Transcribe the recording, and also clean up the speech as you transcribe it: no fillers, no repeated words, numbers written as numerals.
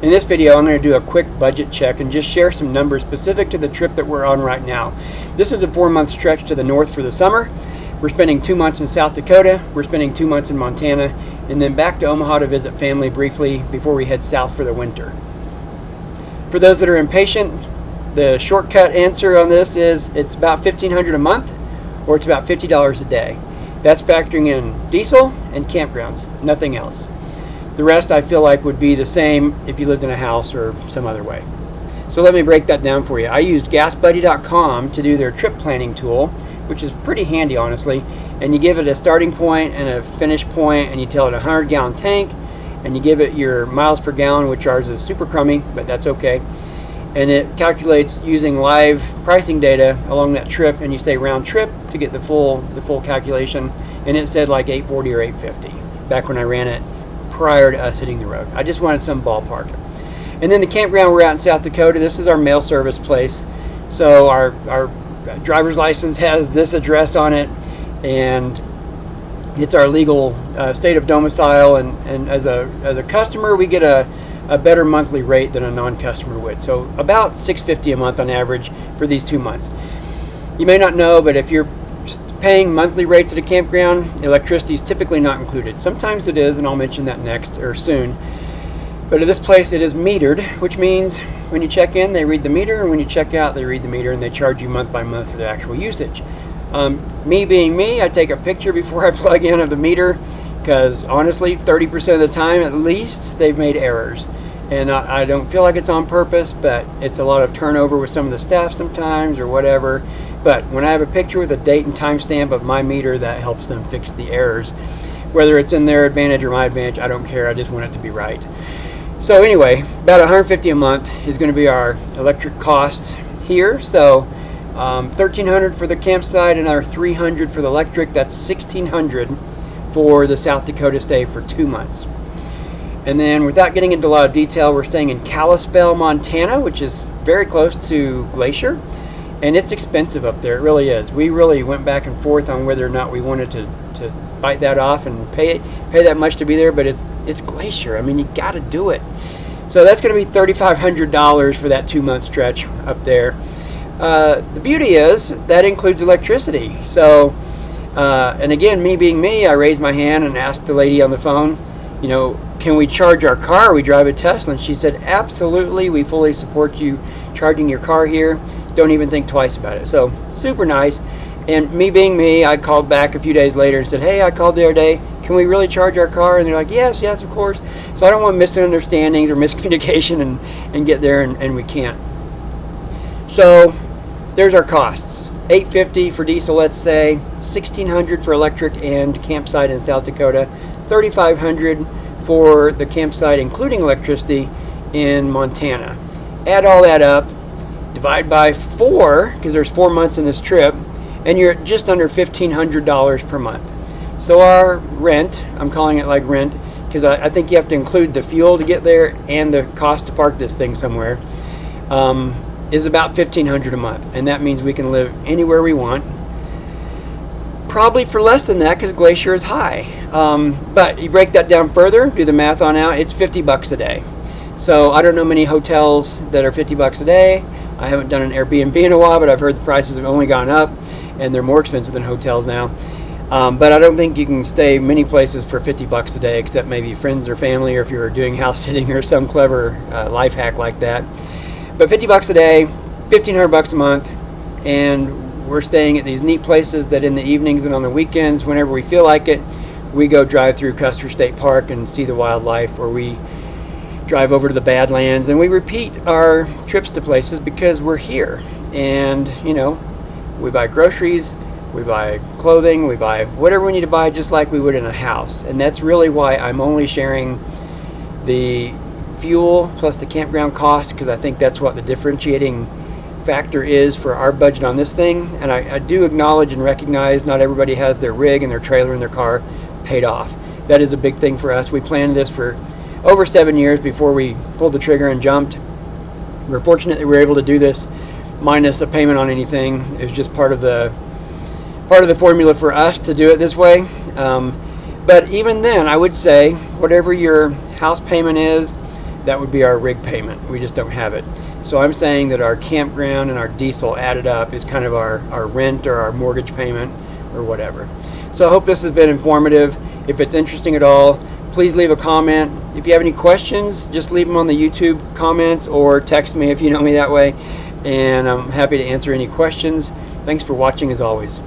In this video, I'm going to do a quick budget check and just share some numbers specific to the trip that we're on right now. This is a 4-month stretch to the north for the summer. We're spending 2 months in South Dakota, we're spending 2 months in Montana, and then back to Omaha to visit family briefly before we head south for the winter. For those that are impatient, the shortcut answer on this is it's about $1,500 a month, or it's about $50 a day. That's factoring in diesel and campgrounds, nothing else. The rest I feel like would be the same if you lived in a house or some other way. So let me break that down for you. I used GasBuddy.com to do their trip planning tool, which is pretty handy honestly, and you give it a starting point and a finish point, and you tell it a 100-gallon tank, and you give it your miles per gallon, which ours is super crummy, but that's okay. And it calculates using live pricing data along that trip, and you say round trip to get the full calculation, and it said like $840 or $850 back when I ran it prior to us hitting the road. I just wanted some ballpark. And then the campground we're at in South Dakota, this is our mail service place. So our driver's license has this address on it, and it's our legal state of domicile, and as a customer we get a better monthly rate than a non-customer would. So about $650 a month on average for these 2 months. You may not know, but if you're paying monthly rates at a campground, electricity is typically not included. Sometimes it is, and I'll mention that next or soon. But at this place it is metered, which means when you check in they read the meter, and when you check out they read the meter, and they charge you month by month for the actual usage. Me being me, I take a picture before I plug in of the meter, because honestly 30% of the time at least they've made errors. And I don't feel like it's on purpose, but it's a lot of turnover with some of the staff sometimes or whatever. But when I have a picture with a date and timestamp of my meter, that helps them fix the errors. Whether it's in their advantage or my advantage, I don't care. I just want it to be right. So anyway, about $150 a month is going to be our electric costs here. So $1,300 for the campsite and our $300 for the electric. That's $1,600 for the South Dakota stay for 2 months. And then without getting into a lot of detail, we're staying in Kalispell, Montana, which is very close to Glacier. And it's expensive up there, it really is. We really went back and forth on whether or not we wanted to bite that off and pay that much to be there, but it's Glacier. I mean, you got to do it. So that's going to be $3,500 for that 2 month stretch up there. The beauty is that includes electricity. So, and again, me being me, I raised my hand and asked the lady on the phone, can we charge our car? We drive a Tesla. And she said, absolutely, we fully support you charging your car here. Don't even think twice about it. So super nice. And me being me, I called back a few days later and said, hey, I called the other day. Can we really charge our car? And they're like, yes, of course. So I don't want misunderstandings or miscommunication and get there and we can't. So there's our costs. $850 for diesel, let's say, $1,600 for electric and campsite in South Dakota, $3,500 for the campsite including electricity in Montana. Add all that up, divide by 4, because there's 4 months in this trip, and you're at just under $1,500 per month. So our rent, I'm calling it like rent, because I think you have to include the fuel to get there and the cost to park this thing somewhere, is about $1,500 a month. And that means we can live anywhere we want. Probably for less than that, because Glacier is high. But you break that down further, do the math on out, it's $50 a day. So I don't know many hotels that are $50 a day. I haven't done an Airbnb in a while, but I've heard the prices have only gone up, and they're more expensive than hotels now. But I don't think you can stay many places for $50 a day, except maybe friends or family, or if you're doing house sitting or some clever life hack like that. But $50 a day, $1,500 a month, and we're staying at these neat places that in the evenings and on the weekends, whenever we feel like it, we go drive through Custer State Park and see the wildlife, or we drive over to the Badlands, and we repeat our trips to places because we're here. And we buy groceries, we buy clothing, we buy whatever we need to buy, just like we would in a house. And that's really why I'm only sharing the fuel plus the campground cost, because I think that's what the differentiating factor is for our budget on this thing. And I do acknowledge and recognize not everybody has their rig and their trailer and their car paid off. That is a big thing for us. We planned this for over 7 years before we pulled the trigger and jumped. We're fortunate that we were able to do this minus a payment on anything. It was just part of the formula for us to do it this way. But even then, I would say whatever your house payment is, that would be our rig payment. We just don't have it. So I'm saying that our campground and our diesel added up is kind of our rent or our mortgage payment or whatever. So I hope this has been informative. If it's interesting at all, please leave a comment. If you have any questions, just leave them on the YouTube comments or text me if you know me that way. And I'm happy to answer any questions. Thanks for watching as always.